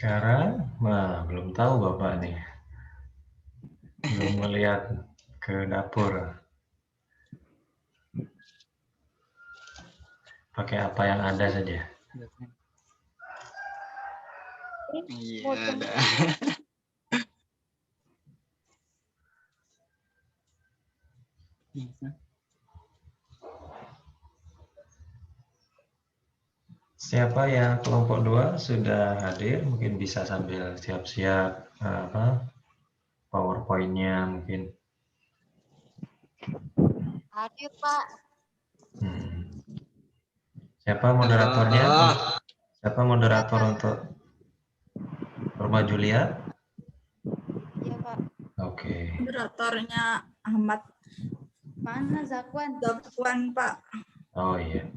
Sekarang, belum tahu Bapak nih. Belum melihat ke dapur. Pakai apa yang ada saja. Iya, ada. Siapa yang kelompok 2 sudah hadir, mungkin bisa sambil siap-siap PowerPoint-nya mungkin. Hadir, Pak. Siapa moderatornya? Halo. Siapa moderator untuk Norma Julia? Iya, Pak. Oke. Moderatornya Ahmad Mana Zakwan? Zakwan, Pak. Oh iya.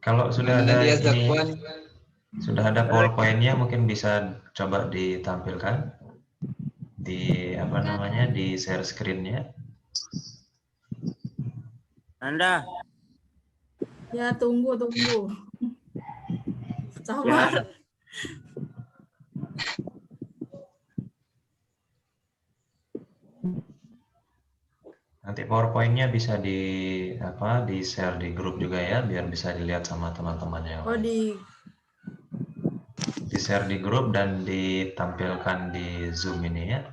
Kalau sudah Mana ada dia ini, Zakwan? sudah ada PowerPoint-nya, mungkin bisa coba ditampilkan di di share screen-nya. Anda. Ya, tunggu. Sabar. Ya. Nanti PowerPoint-nya bisa di share di grup juga ya, biar bisa dilihat sama teman-teman yang Oh, lain. Di share di grup dan ditampilkan di Zoom ini ya.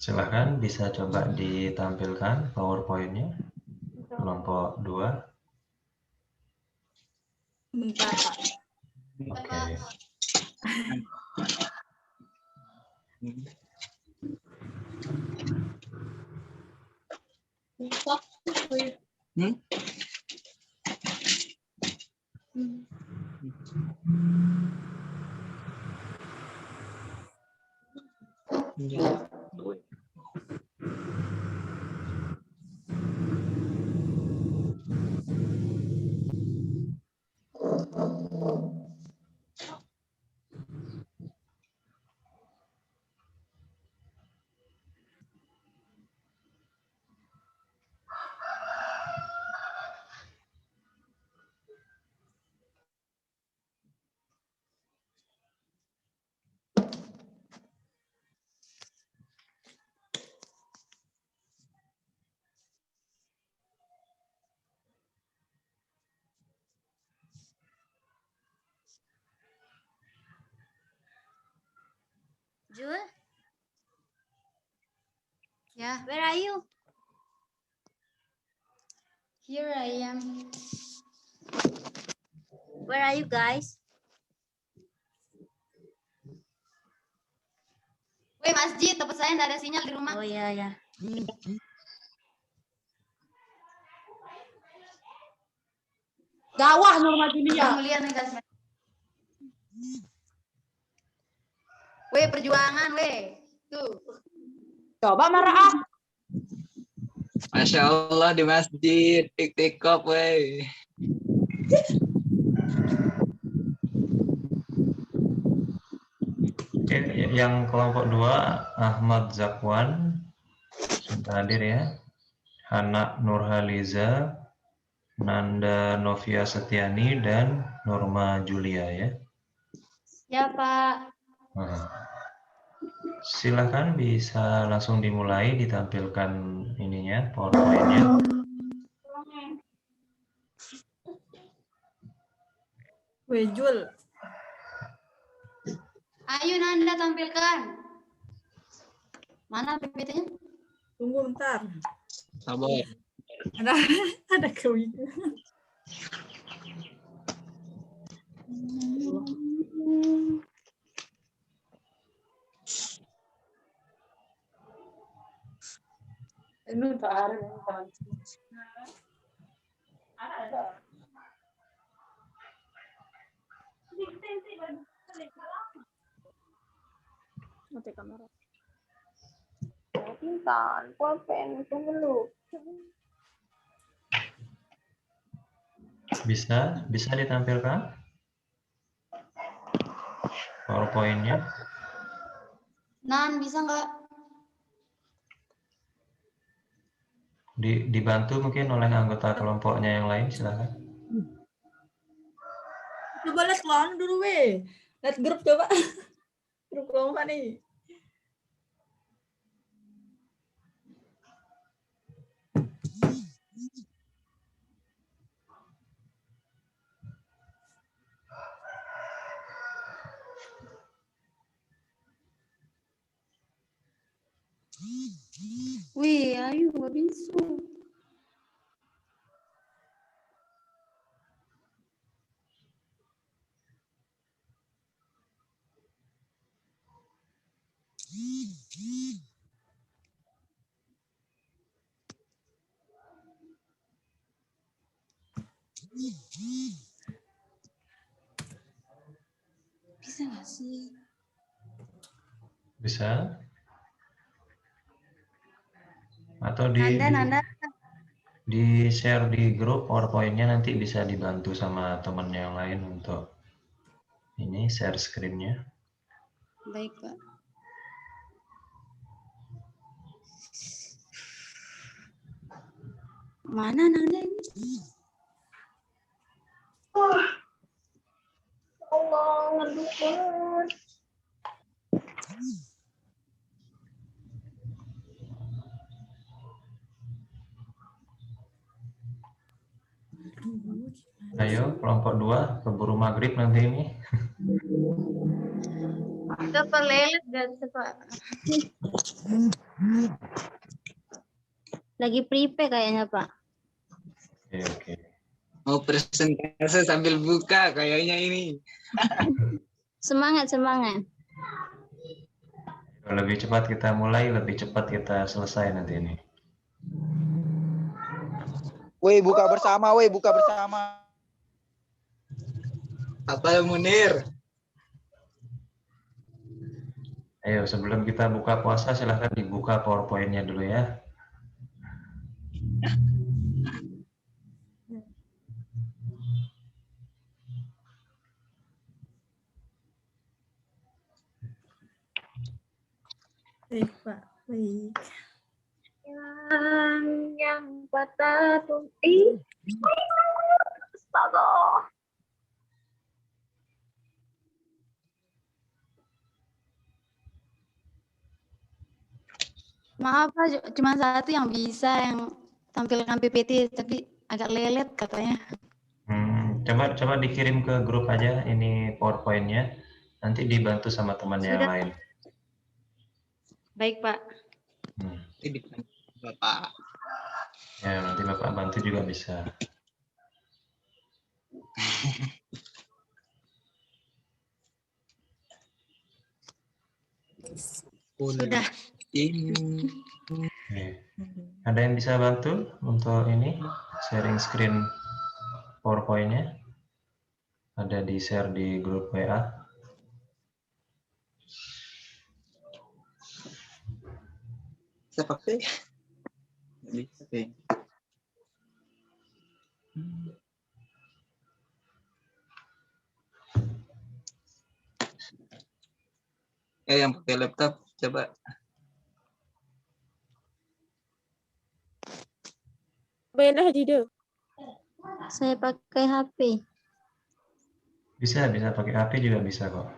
Silahkan bisa coba ditampilkan PowerPoint-nya kelompok 2. Bentar, Pak. Oke. Jul? Yeah, where are you? Here I am. Where are you guys? Weh, masjid, tempat saya nggak ada sinyal di rumah. Oh iya, ya. Gawah Norma Julia. Mulia nih guys. Weh, perjuangan, weh. Tuh. Coba marah. Masya Allah di masjid, tik-tikop, wey. Oke, yang kelompok 2 Ahmad Zakwan sudah hadir ya. Hana Nurhaliza, Nanda Novia Setiani dan Norma Julia ya. Ya, Pak. Silakan bisa langsung dimulai ditampilkan ininya PowerPoint-nya. Weh, Jul. Ayo Nanda tampilkan. Mana PPT-nya? Tunggu bentar. Sabar. Ada kewin. Ini Pak Arif. Ada. Mati kamera. Pintar, pulpen, tunggu dulu. Bisa ditampilkan PowerPoint-nya? Nan, bisa nggak? Dibantu mungkin oleh anggota kelompoknya yang lain, silakan. Coba lihat kelompok dulu, weh. Lihat grup coba. Grup kelompok nih. Wih, ayo nggak bisa. Bisa nggak sih? Bisa? Atau Nanda. di share di grup PowerPoint-nya, nanti bisa dibantu sama teman yang lain untuk ini share screen-nya. Baik, Pak. Mana Nanda ini? Allah, ngedukun. Ayo, kelompok 2, keburu maghrib nanti ini. Kita pelelet gak sih, Pak? Lagi prepare kayaknya, Pak. Oke. Mau presentasi sambil buka kayaknya ini. Semangat. Lebih cepat kita mulai, lebih cepat kita selesai nanti ini. Woi, buka bersama, woi, buka bersama. Apa Munir? Ayo, sebelum kita buka puasa, silahkan dibuka PowerPoint-nya dulu ya. Baik, Pak. Baik. Yang patah tuh. Astaga. Maaf, Pak, cuma satu yang bisa yang tampilkan PPT, tapi agak lelet katanya. Coba dikirim ke grup aja ini PowerPoint-nya. Nanti dibantu sama temannya yang Sudah. lain. Baik, Pak. Ini Bapak. Ya, nanti Bapak bantu juga bisa. Sudah. Ini. Oke. Ada yang bisa bantu untuk ini sharing screen PowerPoint-nya? Ada di share di grup WA. Saya pakai. Bisa deh. Yang pakai laptop coba. Benar tidak? Saya pakai HP. Bisa pakai HP juga bisa kok.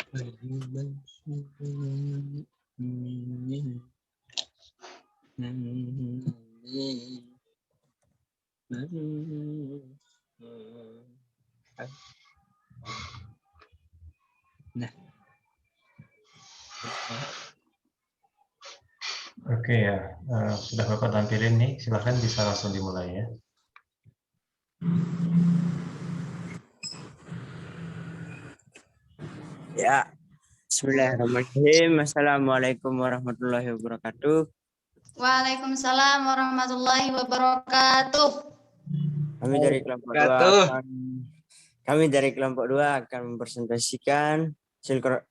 Nah, Oke ya, sudah Bapak tampilin nih, silahkan bisa langsung dimulai ya. Ya, bismillahirrahmanirrahim. Assalamualaikum warahmatullahi wabarakatuh. Waalaikumsalam warahmatullahi wabarakatuh. Kami dari kelompok 2 akan mempresentasikan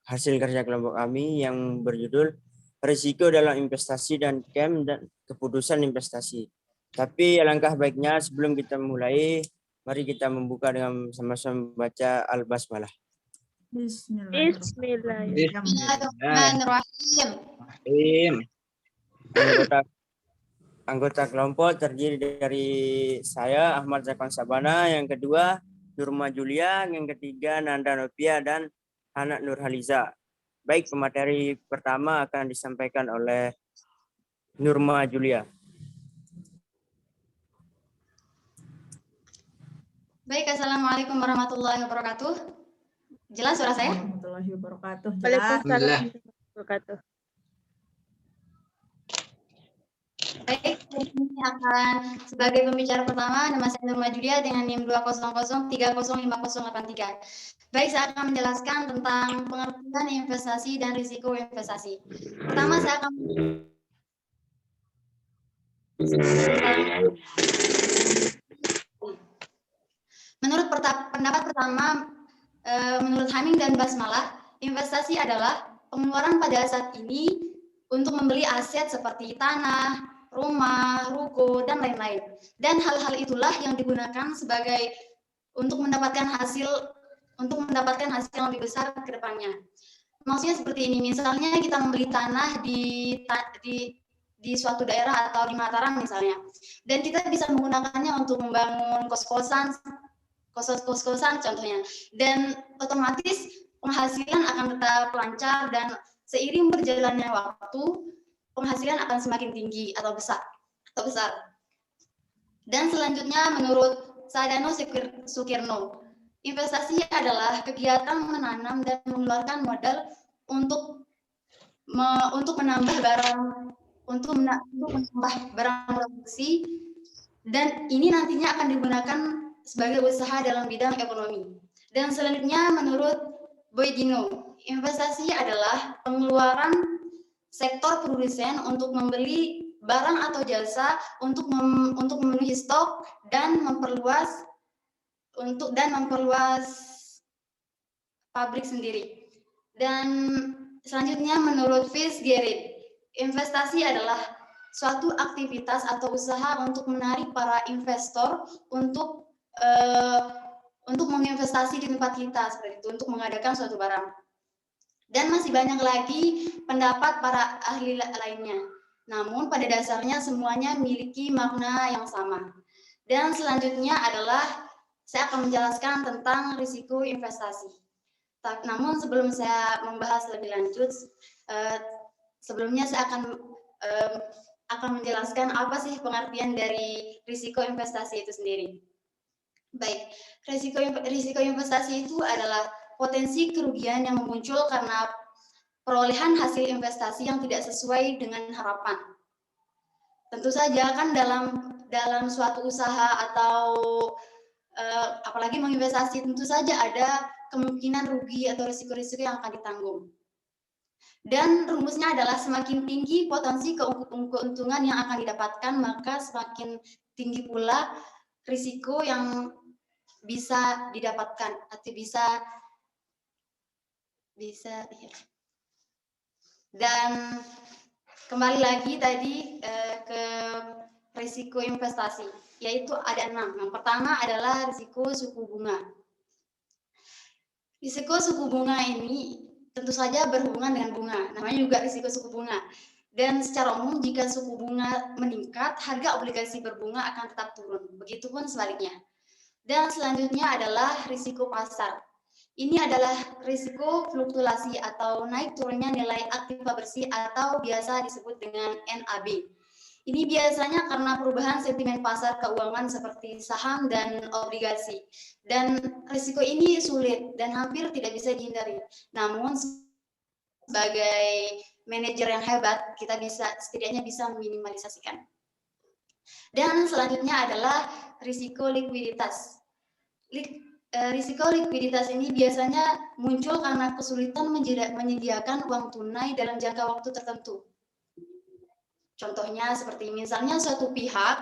hasil kerja kelompok kami yang berjudul Risiko dalam Investasi dan Camp dan Keputusan Investasi. Tapi alangkah baiknya sebelum kita mulai, mari kita membuka dengan sama-sama membaca Al-Basmalah. Bismillahirrahmanirrahim. Bismillahirrahmanirrahim. Anggota kelompok terdiri dari saya, Ahmad Zakwan Sabana, yang kedua Nurma Julia, yang ketiga Nanda Novia, dan Hana Nurhaliza. Baik, pemateri pertama akan disampaikan oleh Nurma Julia. Baik, assalamualaikum warahmatullahi wabarakatuh. Jelas suara saya? Warahmatullahi wabarakatuh. Jelas. Waalaikumsalam Alhamdulillah. warahmatullahi wabarakatuh. Baik, ini akan sebagai pembicara pertama, nama saya Nurma Julia dengan NIM 200305083. Baik, saya akan menjelaskan tentang pengertian investasi dan risiko investasi. Pertama, saya akan menurut pendapat pertama, menurut Haming dan Basmalah, investasi adalah pengeluaran pada saat ini untuk membeli aset seperti tanah, rumah, ruko, dan lain-lain. Dan hal-hal itulah yang digunakan sebagai untuk mendapatkan hasil yang lebih besar ke depannya. Maksudnya seperti ini, misalnya kita membeli tanah di suatu daerah atau di Mataram misalnya, dan kita bisa menggunakannya untuk membangun kos-kosan contohnya, dan otomatis penghasilan akan tetap lancar dan seiring berjalannya waktu penghasilan akan semakin tinggi atau besar. Dan selanjutnya menurut Sadano Sukirno, investasi adalah kegiatan menanam dan mengeluarkan modal untuk menambah barang produksi, dan ini nantinya akan digunakan sebagai usaha dalam bidang ekonomi. Dan selanjutnya menurut Boydino, investasi adalah pengeluaran sektor produsen untuk membeli barang atau jasa untuk memenuhi stok dan memperluas pabrik sendiri. Dan selanjutnya menurut Fitzgerald, investasi adalah suatu aktivitas atau usaha untuk menarik para investor untuk menginvestasi di tempat kita, seperti itu, untuk mengadakan suatu barang. Dan masih banyak lagi pendapat para ahli lainnya. Namun pada dasarnya semuanya memiliki makna yang sama. Dan selanjutnya adalah saya akan menjelaskan tentang risiko investasi. Namun sebelum saya membahas lebih lanjut, sebelumnya saya akan menjelaskan apa sih pengertian dari risiko investasi itu sendiri. Baik, risiko investasi itu adalah potensi kerugian yang muncul karena perolehan hasil investasi yang tidak sesuai dengan harapan. Tentu saja kan dalam suatu usaha atau apalagi menginvestasi, tentu saja ada kemungkinan rugi atau risiko-risiko yang akan ditanggung. Dan rumusnya adalah semakin tinggi potensi keuntungan yang akan didapatkan, maka semakin tinggi pula risiko yang bisa didapatkan atau bisa. Dan kembali lagi tadi ke risiko investasi, yaitu ada 6. Yang pertama adalah risiko suku bunga. Risiko suku bunga ini tentu saja berhubungan dengan bunga, namanya juga risiko suku bunga. Dan secara umum jika suku bunga meningkat, harga obligasi berbunga akan tetap turun. Begitupun sebaliknya. Dan selanjutnya adalah risiko pasar. Ini adalah risiko fluktuasi atau naik turunnya nilai aktiva bersih atau biasa disebut dengan NAB. Ini biasanya karena perubahan sentimen pasar keuangan seperti saham dan obligasi. Dan risiko ini sulit dan hampir tidak bisa dihindari. Namun sebagai manajer yang hebat, kita setidaknya bisa meminimalisasikan. Dan selanjutnya adalah risiko likuiditas. Risiko likuiditas ini biasanya muncul karena kesulitan menyediakan uang tunai dalam jangka waktu tertentu. Contohnya seperti misalnya suatu pihak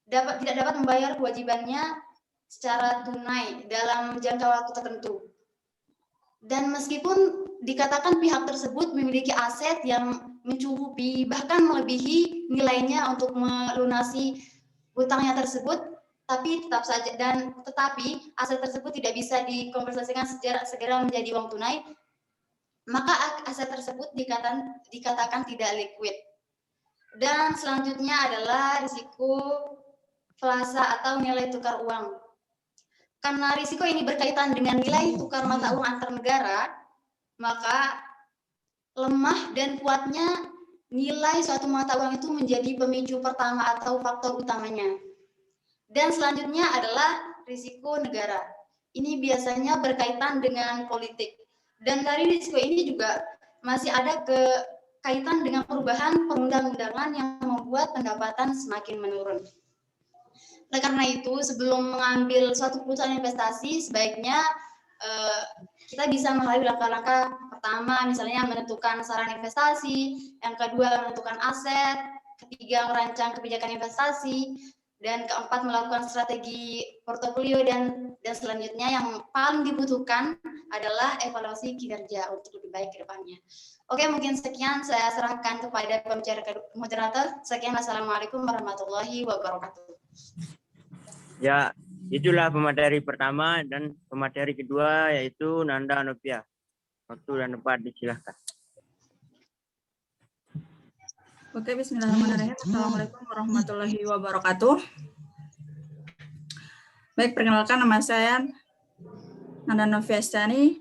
tidak dapat membayar kewajibannya secara tunai dalam jangka waktu tertentu. Dan meskipun dikatakan pihak tersebut memiliki aset yang mencukupi bahkan melebihi nilainya untuk melunasi hutangnya tersebut, tetapi aset tersebut tidak bisa dikompensasikan segera menjadi uang tunai, maka aset tersebut dikatakan tidak liquid. Dan selanjutnya adalah risiko flasa atau nilai tukar uang. Karena risiko ini berkaitan dengan nilai tukar mata uang antar negara, maka lemah dan kuatnya nilai suatu mata uang itu menjadi pemicu pertama atau faktor utamanya. Dan selanjutnya adalah risiko negara. Ini biasanya berkaitan dengan politik. Dan dari risiko ini juga masih ada kaitan dengan perubahan perundang-undangan yang membuat pendapatan semakin menurun. Nah, karena itu sebelum mengambil suatu keputusan investasi, sebaiknya kita bisa melalui langkah-langkah pertama, misalnya menentukan saran investasi, yang kedua menentukan aset, ketiga merancang kebijakan investasi, dan keempat melakukan strategi portofolio, dan selanjutnya yang paling dibutuhkan adalah evaluasi kinerja untuk lebih baik ke depannya. Oke, mungkin sekian saya serahkan kepada pembicara moderator. Sekian, wassalamualaikum warahmatullahi wabarakatuh. Ya, itulah pemateri pertama, dan pemateri kedua yaitu Nanda Novia. Waktu dan tempat disilahkan. Oke, bismillahirrahmanirrahim. Assalamualaikum warahmatullahi wabarakatuh. Baik, perkenalkan nama saya Nanda Novia Estiani,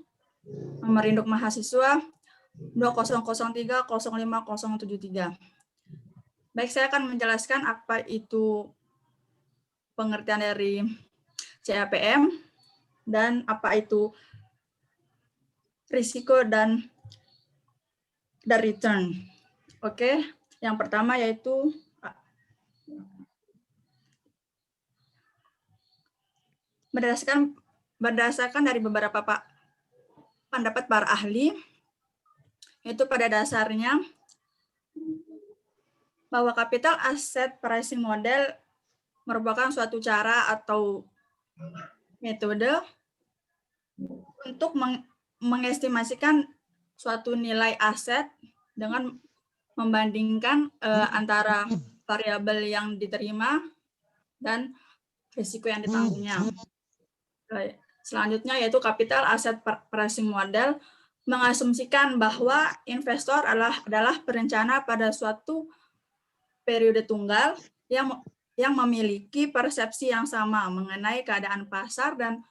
nomor induk mahasiswa 2003050073. Baik, saya akan menjelaskan apa itu pengertian dari CAPM dan apa itu risiko dan return. Oke, yang pertama yaitu berdasarkan dari beberapa pendapat para ahli, itu pada dasarnya bahwa capital asset pricing model merupakan suatu cara atau metode untuk mengestimasikan suatu nilai aset dengan membandingkan antara variabel yang diterima dan risiko yang ditanggungnya. Selanjutnya yaitu capital asset pricing model mengasumsikan bahwa investor adalah perencana pada suatu periode tunggal yang memiliki persepsi yang sama mengenai keadaan pasar dan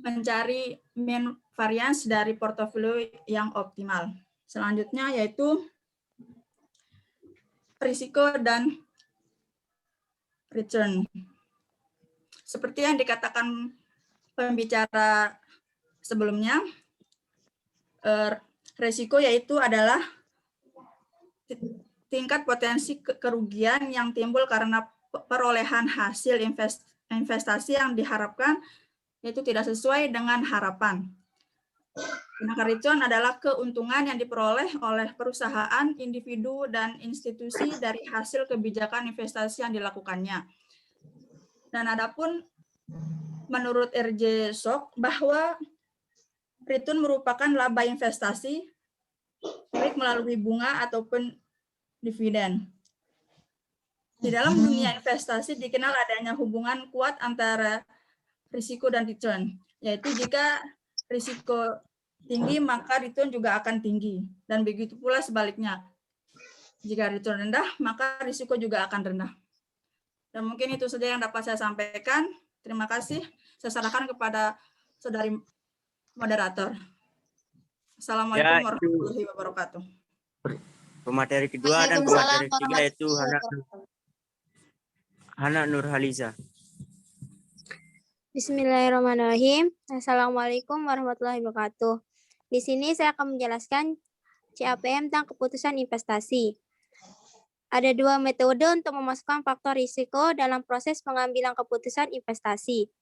mencari mean variance dari portofolio yang optimal. Selanjutnya yaitu risiko dan return. Seperti yang dikatakan pembicara sebelumnya, risiko yaitu adalah tingkat potensi kerugian yang timbul karena perolehan hasil investasi yang diharapkan yaitu tidak sesuai dengan harapan. Sedangkan return adalah keuntungan yang diperoleh oleh perusahaan, individu, dan institusi dari hasil kebijakan investasi yang dilakukannya. Dan adapun menurut R.J. Sock bahwa return merupakan laba investasi baik melalui bunga ataupun dividen. Di dalam dunia investasi dikenal adanya hubungan kuat antara risiko dan return, yaitu jika risiko tinggi maka return juga akan tinggi, dan begitu pula sebaliknya. Jika return rendah maka risiko juga akan rendah. Dan mungkin itu saja yang dapat saya sampaikan. Terima kasih. Saya serahkan kepada saudari moderator. Assalamualaikum warahmatullahi wabarakatuh. Pemateri kedua dan pemateri ketiga yaitu Hana Nurhaliza. Bismillahirrahmanirrahim. Assalamualaikum warahmatullahi wabarakatuh. Di sini saya akan menjelaskan CAPM tentang keputusan investasi. Ada dua metode untuk memasukkan faktor risiko dalam proses pengambilan keputusan investasi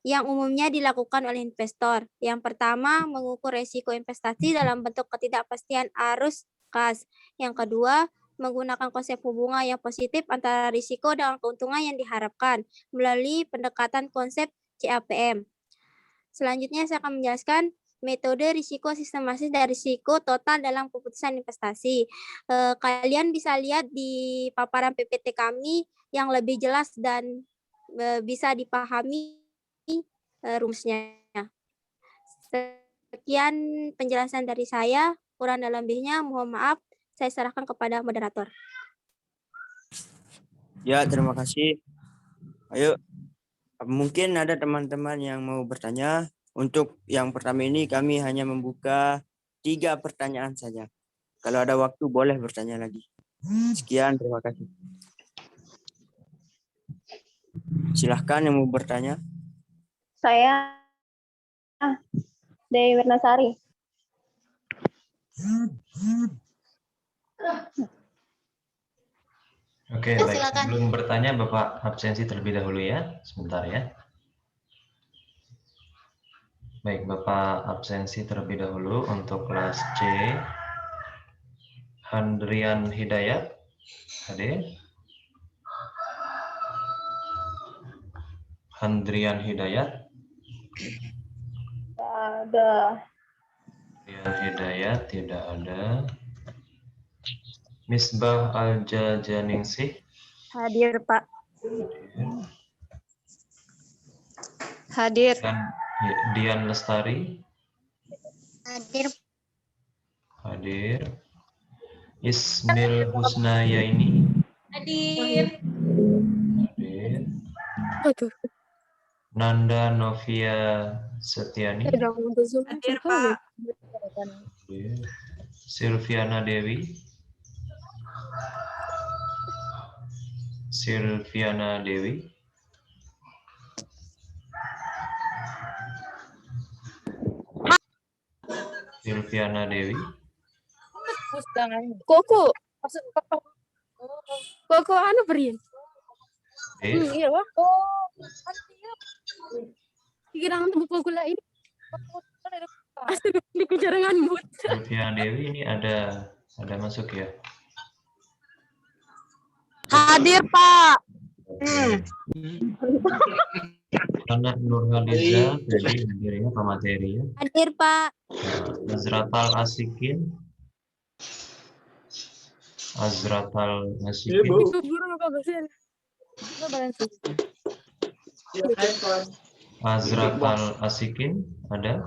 yang umumnya dilakukan oleh investor. Yang pertama, mengukur risiko investasi dalam bentuk ketidakpastian arus kas. Yang kedua, menggunakan konsep hubungan yang positif antara risiko dengan keuntungan yang diharapkan melalui pendekatan konsep CAPM. Selanjutnya saya akan menjelaskan metode risiko sistematis dan risiko total dalam keputusan investasi. Kalian bisa lihat di paparan PPT kami yang lebih jelas dan bisa dipahami rumusnya. Sekian penjelasan dari saya. Kurang dan lebihnya mohon maaf. Saya serahkan kepada moderator. Ya, terima kasih. Ayo, mungkin ada teman-teman yang mau bertanya. Untuk yang pertama ini kami hanya membuka 3 pertanyaan saja. Kalau ada waktu boleh bertanya lagi. Sekian, terima kasih. Silahkan yang mau bertanya. Saya Dewi Wirnasari. Oke, Ya, baik. silakan. Sebelum bertanya, Bapak absensi terlebih dahulu ya. Sebentar ya. Baik, Bapak absensi terlebih dahulu untuk kelas C. Handrian Hidayat, hadir. Handrian Hidayat. Ada. Handrian Hidayat tidak ada. Misbah Al-Jajaningsih. Hadir, Pak. Hadir. Dan Dian Lestari. Hadir. Hadir. Ismil Husnayaini. Hadir. Hadir. Aduh. Nanda Novia Setiani. Hadir, Pak. Hadir. Silviana Dewi. Silviana Dewi. Silviana Dewi. Koko. Koko anu beri. Hadir. Iya, wah. Kira untuk buku gula ini. Dikejar dengan mood. Silviana Dewi ini ada masuk ya? Hadir, Pak. Anak Nurhaliza, jadi hadirnya pemateri ya. Hadir, Pak. Azratal Asikin. Azratal Asikin. Ibu guru apa bahasa? Azratal Asikin ada.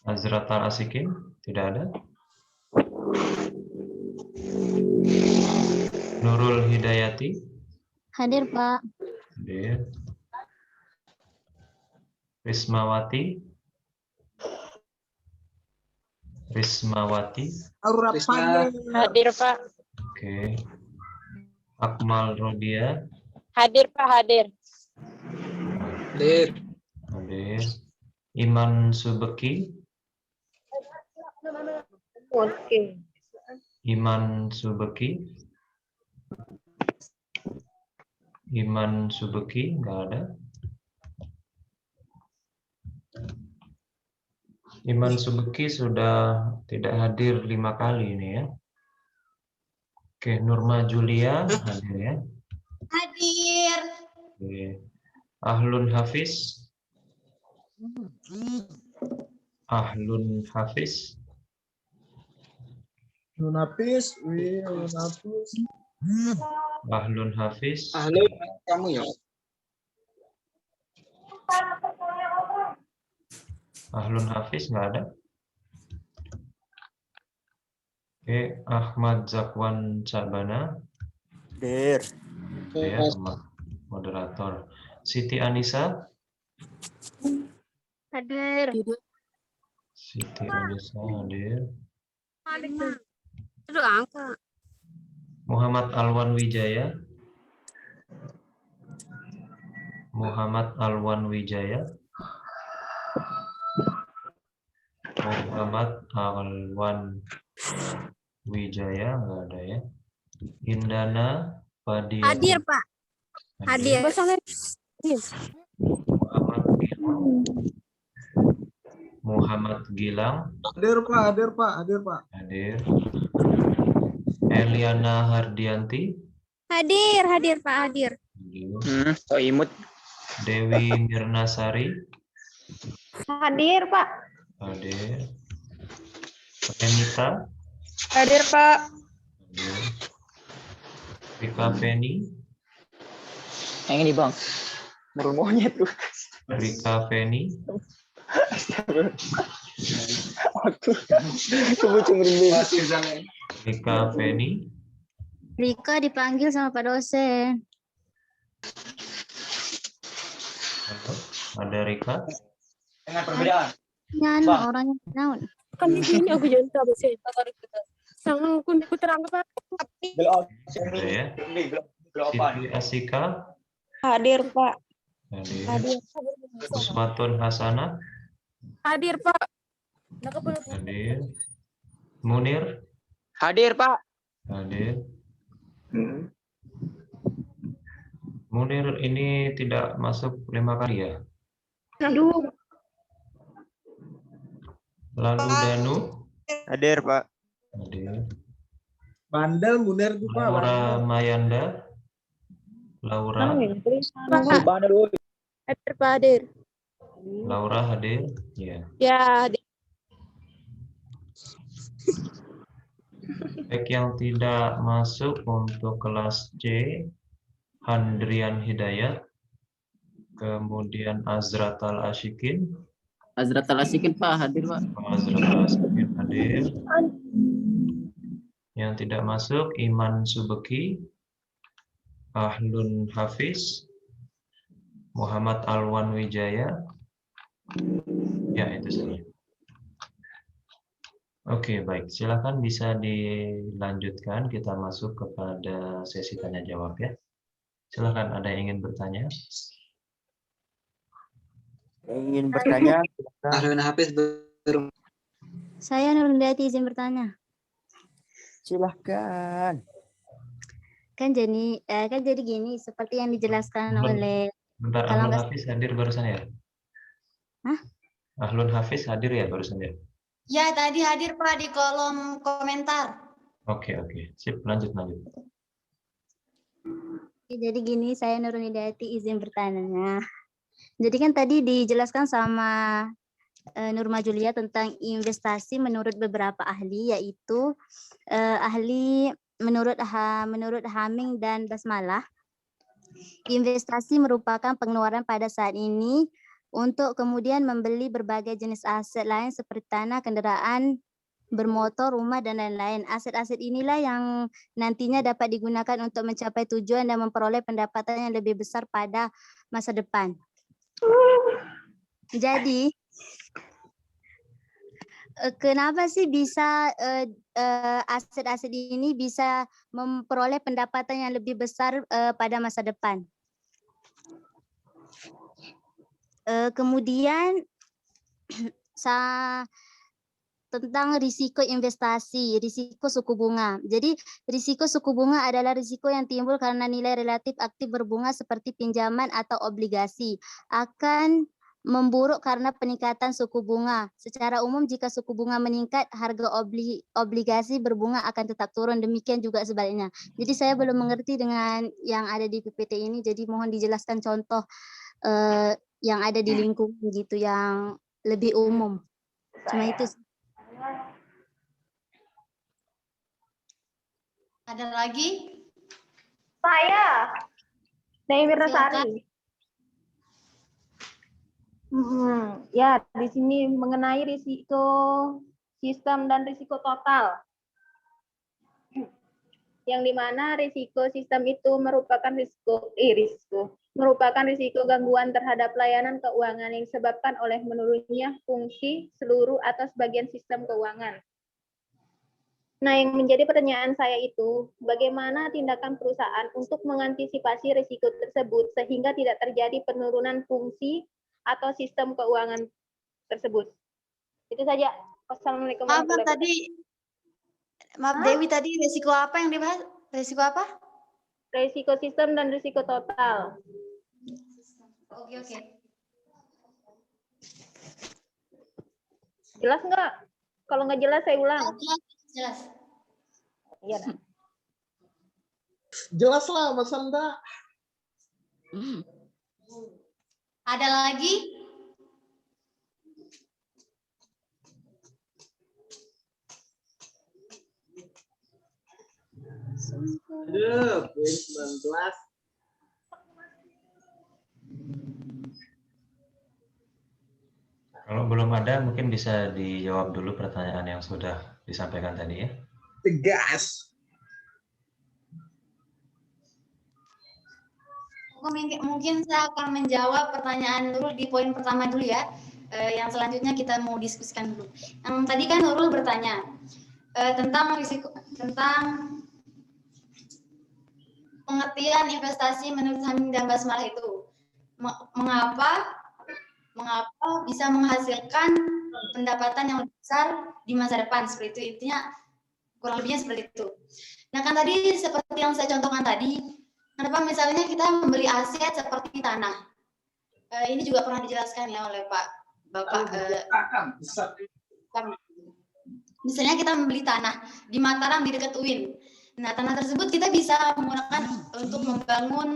Azratal Asikin tidak ada. Nurul Hidayati. Hadir, Pak. Hadir. Rismawati. Rismawati. Hadir, Pak. Oke. Akmal Rodia. Hadir, Pak. Hadir. Hadir. Hadir. Iman Subeki. Oke. Iman Subeki. Iman Subeki nggak ada. Iman Subeki sudah tidak hadir 5 kali ini ya. Oke, Nurma Julia hadir ya. Hadir. Oke. Ahlun Hafiz. Ahlun Hafiz. Lunapis. Ahlun Hafiz. Halo, kamu ya. Ahlun Hafiz nggak ada. Oke, Ahmad Zakwan Sabana. Hadir. Ya, moderator. Siti Anissa. Hadir. Siti Anissa hadir. Aduh, angka. Muhammad Alwan Wijaya. Muhammad Alwan Wijaya. Muhammad Alwan Wijaya nggak ada ya. Indana Fadia. Hadir, Pak. Hadir. Muhammad Gilang. Hadir Pak, hadir Pak, hadir Pak. Hadir. Eliana Hardianti. Hadir, Pak. Hadir. Hadir. So imut. Dewi Mirnasari. Hadir, Pak. Hadir. Renita. Hadir, Pak. Hadir. Rika Feni. Yang ini bang. Burung monyet tuh. Rika Feni. Aku kebucung merinding. Rika Feni. Rika dipanggil sama Pak dosen. Ada Rika. Dengan perbedaan. Nyan, orangnya naon. Kan di sini aku jonta bisa. Sang kun terang Pak. Ada ya. Siti Asika. Hadir, Pak. Hadir. Hadir. Usmatun Hasanah. Hadir, Pak. Hadir. Munir. Hadir Pak. Hadir. Munir ini tidak masuk 5 kali ya. Aduh. Lalu Danu. Hadir, Pak. Hadir. Bandel Munir tuh Pak. Laura Mayanda. Laura. Bandel woy. Hadir, Pak. Hadir. Laura hadir. Ya. Ya, hadir. Baik, yang tidak masuk untuk kelas C, Handrian Hidayat, kemudian Azrat Al-Ashikin. Azrat Al-Ashikin Pak hadir Pak. Azrat Al-Ashikin hadir. Yang tidak masuk, Iman Subeki, Ahlun Hafiz, Muhammad Alwan Wijaya. Ya, itu saja. Oke, baik. Silakan bisa dilanjutkan. Kita masuk kepada sesi tanya jawab ya. Silakan, ada yang ingin bertanya? Ingin bertanya? Ahlun Hafiz baru. Saya Nurundati izin bertanya. Silahkan. Kan jadi gini, seperti yang dijelaskan oleh Bentar, Kalau Ahlun nggak- Hafiz hadir barusan ya? Hah? Ahlun Hafiz hadir ya barusan ya? Ya, tadi hadir Pak di kolom komentar. Oke. Sip, lanjut. Jadi gini, saya Nurul Hidayati izin bertanya. Jadi kan tadi dijelaskan sama Nurma Julia tentang investasi menurut beberapa ahli, yaitu ahli menurut Haming dan Basmalah. Investasi merupakan pengeluaran pada saat ini untuk kemudian membeli berbagai jenis aset lain seperti tanah, kendaraan, bermotor, rumah, dan lain-lain. Aset-aset inilah yang nantinya dapat digunakan untuk mencapai tujuan dan memperoleh pendapatan yang lebih besar pada masa depan. Jadi, kenapa sih bisa aset-aset ini bisa memperoleh pendapatan yang lebih besar pada masa depan? Kemudian tentang risiko investasi, risiko suku bunga. Jadi risiko suku bunga adalah risiko yang timbul karena nilai relatif aktif berbunga seperti pinjaman atau obligasi akan memburuk karena peningkatan suku bunga. Secara umum jika suku bunga meningkat, harga obligasi berbunga akan tetap turun. Demikian juga sebaliknya. Jadi saya belum mengerti dengan yang ada di PPT ini. Jadi mohon dijelaskan contoh yang ada di lingkungan gitu yang lebih umum. Cuma itu. Ada lagi? Saya. Dewi Wirasari. Ya, di sini mengenai risiko sistem dan risiko total. yang dimana risiko sistem itu merupakan risiko gangguan terhadap layanan keuangan yang disebabkan oleh menurunnya fungsi seluruh atau sebagian sistem keuangan. Nah, yang menjadi pertanyaan saya itu, bagaimana tindakan perusahaan untuk mengantisipasi risiko tersebut sehingga tidak terjadi penurunan fungsi atau sistem keuangan tersebut? Itu saja. Wassalamualaikum Maaf, warahmatullahi wabarakatuh. Maaf Dewi, tadi risiko apa yang dibahas? Risiko apa? Risiko sistem dan risiko total. Oke. Jelas nggak? Kalau nggak jelas saya ulang. Jelas. Iya. Nah. Jelas lah, Mas Anda. Ada lagi? Aduh, poin 19. Kalau belum ada, mungkin bisa dijawab dulu pertanyaan yang sudah disampaikan tadi ya. Tegas. Mungkin saya akan menjawab pertanyaan Nurul di poin pertama dulu ya. Yang selanjutnya kita mau diskusikan dulu. Yang tadi kan Nurul bertanya tentang risiko, tentang pengertian investasi menurut Hamid dan Basmalah itu. Mengapa bisa menghasilkan pendapatan yang lebih besar di masa depan, seperti itu. Intinya kurang lebihnya seperti itu. Nah kan tadi seperti yang saya contohkan tadi, kenapa misalnya kita membeli aset seperti tanah. Ini juga pernah dijelaskan ya oleh Bapak. Misalnya kita membeli tanah di Mataram di dekat UIN. Nah tanah tersebut kita bisa menggunakan untuk membangun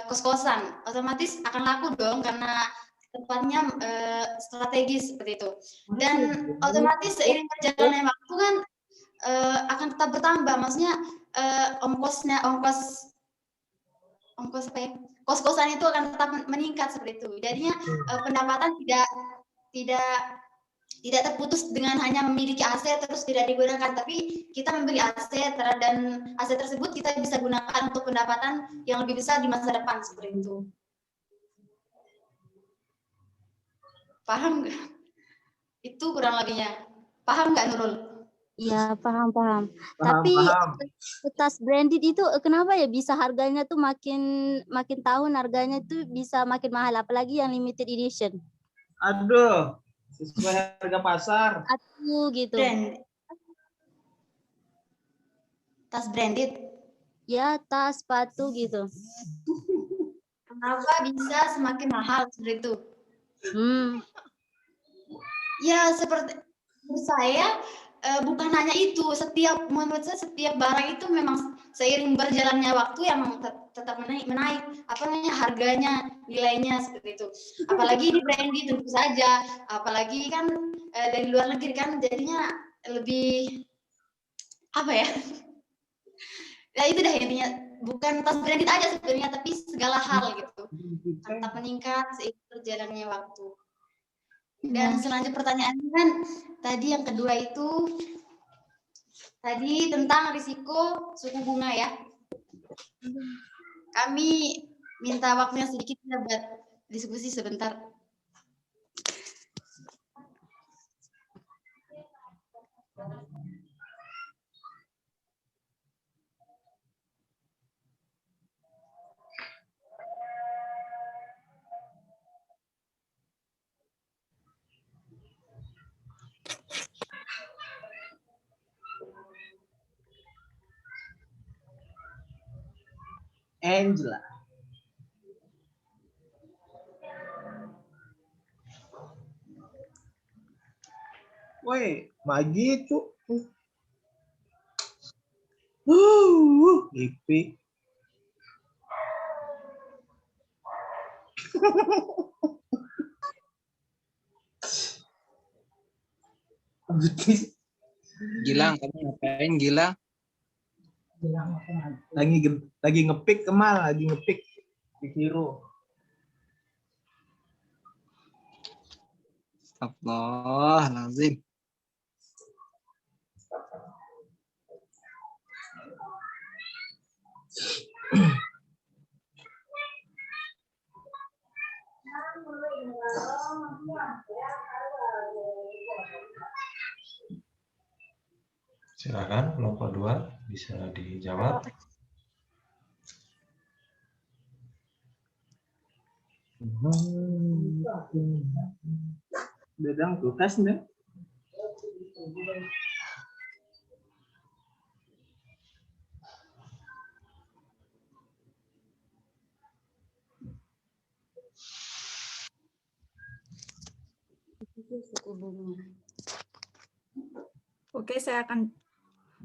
kos-kosan, otomatis akan laku dong karena tempatnya strategis seperti itu. Dan otomatis seiring berjalannya waktu kan akan tetap bertambah, maksudnya ongkos apa ya? Kos-kosan itu akan tetap meningkat seperti itu. Jadinya pendapatan tidak terputus dengan hanya memiliki aset terus tidak digunakan, tapi kita membeli aset dan aset tersebut kita bisa gunakan untuk pendapatan yang lebih besar di masa depan seperti itu. Paham nggak? Itu kurang lebihnya. Paham nggak Nurul? Iya, paham. Tapi tas branded itu kenapa ya bisa harganya tuh makin tahun harganya tuh bisa makin mahal, apalagi yang limited edition. Aduh. Sesuai harga pasar. Aku gitu. Tas branded? Ya, tas, sepatu gitu. Kenapa bisa semakin mahal seperti itu? Ya, seperti menurut saya bukan hanya itu. Menurut saya setiap barang itu memang seiring berjalannya waktu yang tetap menaik. Apa namanya, harganya, nilainya seperti itu. Apalagi di branded tentu saja. Apalagi kan dari luar negeri kan jadinya lebih apa ya? Ya itu dah intinya. Bukan tas branded aja sebenarnya, tapi segala hal gitu. Tetap meningkat seiring berjalannya waktu. Dan selanjutnya pertanyaannya kan tadi yang kedua itu tadi tentang risiko suku bunga ya. Kami minta waktunya sedikit ya buat diskusi sebentar. Angela. Woi, magi itu. Ipik. Gilang, kamu ngapain Gilang? Lagi ngepick Kemal, lagi ngepick di hero. Astagfirullahaladzim. Silakan kelompok 2 bisa dijawab. Dadang kulkas nih. Oke, saya akan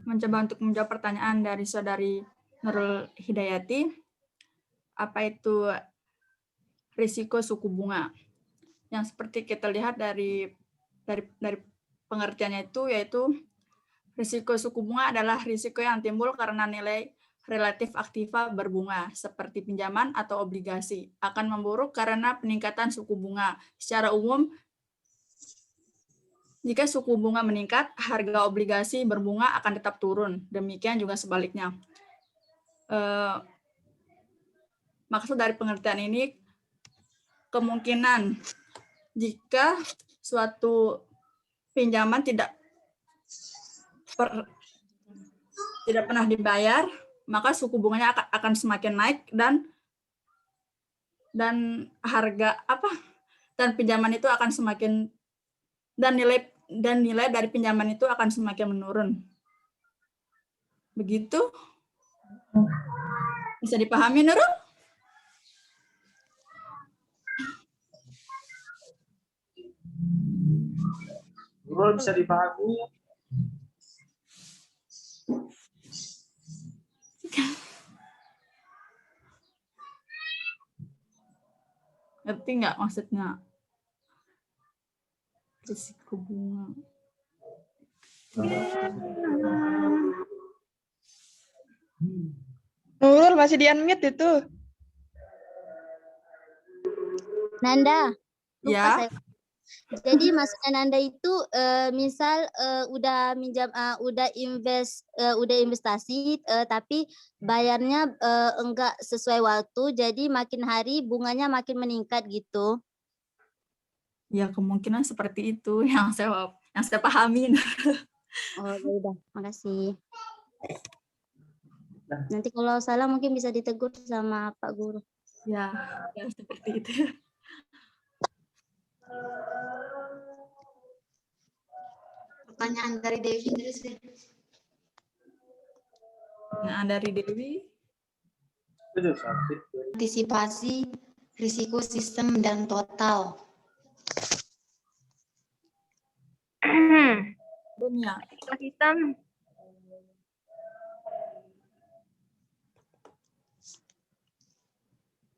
mencoba untuk menjawab pertanyaan dari saudari Nurul Hidayati. Apa itu risiko suku bunga? Yang seperti kita lihat dari pengertiannya itu, yaitu risiko suku bunga adalah risiko yang timbul karena nilai relatif aktiva berbunga, seperti pinjaman atau obligasi, akan memburuk karena peningkatan suku bunga. Secara umum, jika suku bunga meningkat, harga obligasi berbunga akan tetap turun. Demikian juga sebaliknya. Maksud dari pengertian ini, kemungkinan jika suatu pinjaman tidak pernah dibayar, maka suku bunganya akan semakin naik dan harga dan pinjaman itu akan semakin dan nilai dari pinjaman itu akan semakin menurun. Begitu? Bisa dipahami, Nurul? Nurul bisa dipahami. Ngerti nggak maksudnya? Risiko bunga. Nurul masih di-unmute itu. Nanda. Lupa Ya. saya. Jadi maksudnya Nanda itu misal udah minjam udah investasi tapi bayarnya enggak sesuai waktu, jadi makin hari bunganya makin meningkat gitu. Ya, kemungkinan seperti itu yang saya pahamin. Oh, ya udah, makasih. Nanti kalau salah mungkin bisa ditegur sama Pak Guru. Ya, seperti itu. Pertanyaan dari Dewi terus deh. Pertanyaan dari Dewi. Antisipasi risiko sistem dan total. Dunia. Sistem.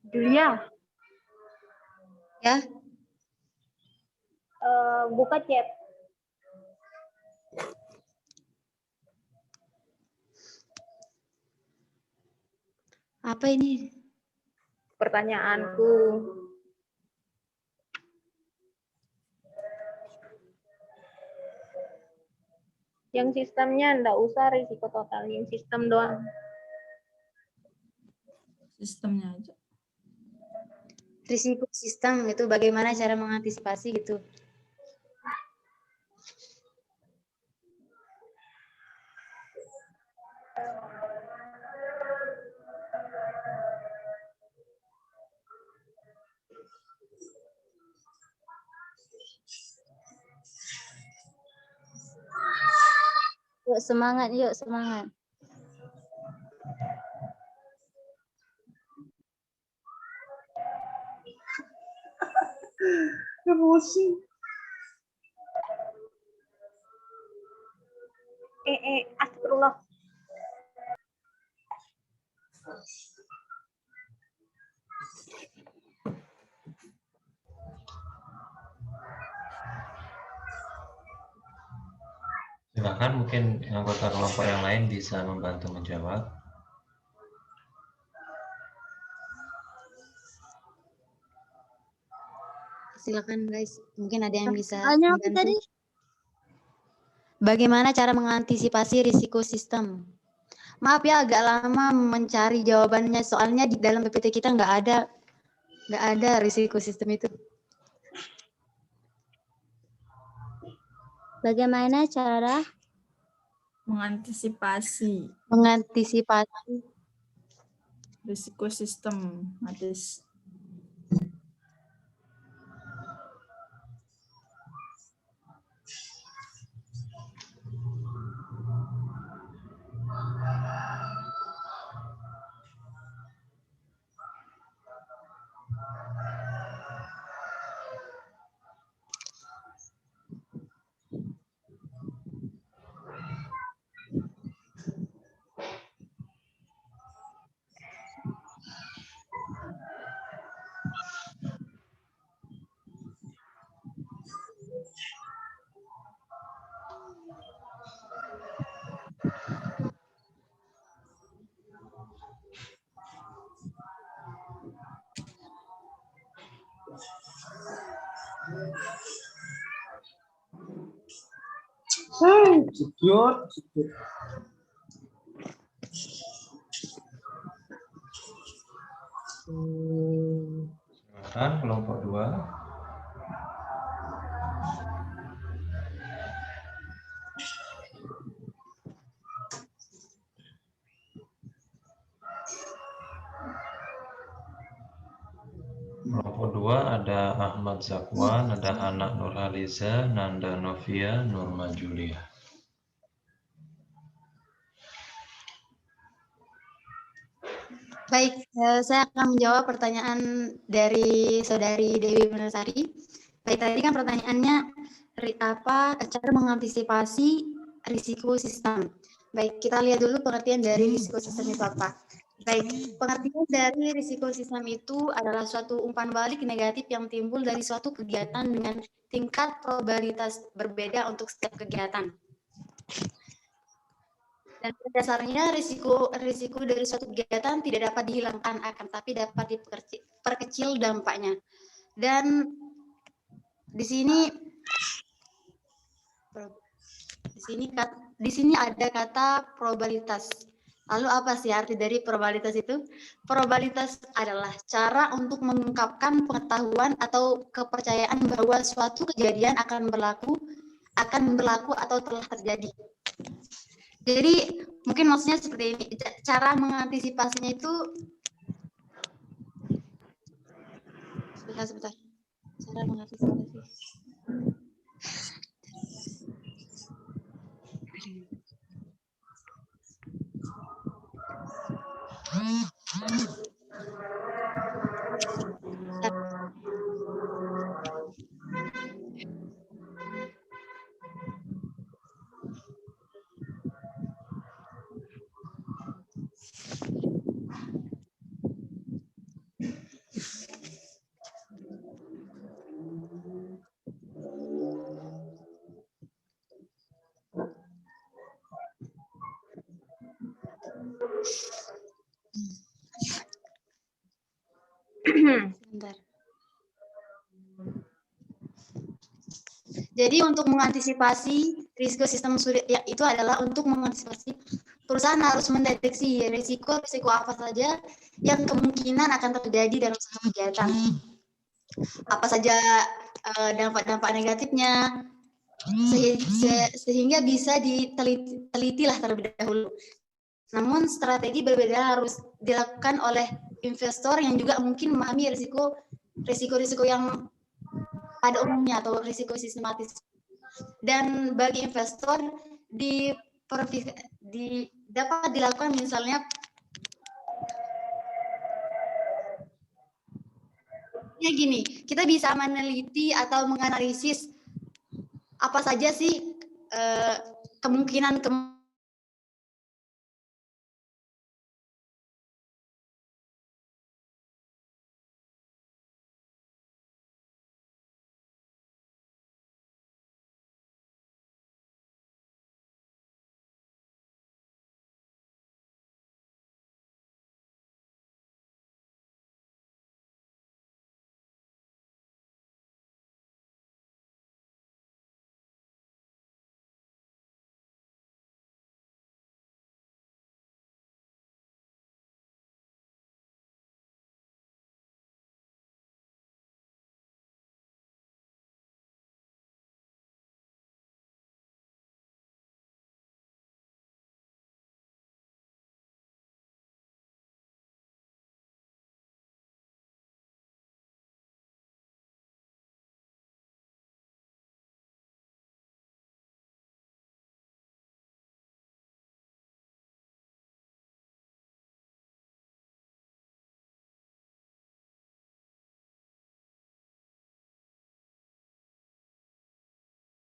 Julia. Ya. Buka chat. Apa ini? Pertanyaanku. Yang sistemnya enggak usah risiko total, yang sistem doang. Sistemnya aja. Risiko sistem itu bagaimana cara mengantisipasi gitu. Yuk semangat, yuk semangat. Emosi. Astagfirullah. Silakan, mungkin anggota kelompok yang lain bisa membantu menjawab. Silakan guys, mungkin ada yang bisa Soalnya apa membantu. tadi? Bagaimana cara mengantisipasi risiko sistem? Maaf ya agak lama mencari jawabannya, soalnya di dalam PPT kita nggak ada risiko sistem itu. Bagaimana cara mengantisipasi risiko sistem matis? Secure. Silakan kelompok 2. Kelompok 2 ada Ahmad Zakwan, ada Hana Nurhaliza, Nanda Novia, Nurma Julia. Baik, saya akan menjawab pertanyaan dari Saudari Dewi Benarsari. Baik, tadi kan pertanyaannya cara mengantisipasi risiko sistem. Baik, kita lihat dulu pengertian dari risiko sistem itu apa. Baik, pengertian dari risiko sistem itu adalah suatu umpan balik negatif yang timbul dari suatu kegiatan dengan tingkat probabilitas berbeda untuk setiap kegiatan. Dan pada dasarnya risiko dari suatu kegiatan tidak dapat dihilangkan, akan tapi dapat diperkecil dampaknya. Dan di sini ada kata probabilitas. Lalu apa sih arti dari probabilitas itu? Probabilitas adalah cara untuk mengungkapkan pengetahuan atau kepercayaan bahwa suatu kejadian akan berlaku atau telah terjadi. Jadi mungkin maksudnya seperti ini, cara mengantisipasinya itu sebentar. Cara mengantisipasi. Sebentar. Jadi untuk mengantisipasi risiko sistem sulit ya, itu adalah untuk mengantisipasi perusahaan harus mendeteksi risiko apa saja yang kemungkinan akan terjadi dalam suatu kegiatan. Apa saja dampak-dampak negatifnya, sehingga bisa diteliti lah terlebih dahulu. Namun strategi berbeda harus dilakukan oleh investor yang juga mungkin memahami risiko yang pada umumnya atau risiko sistematis. Dan bagi investor dapat dilakukan misalnya ya gini, kita bisa meneliti atau menganalisis apa saja sih kemungkinan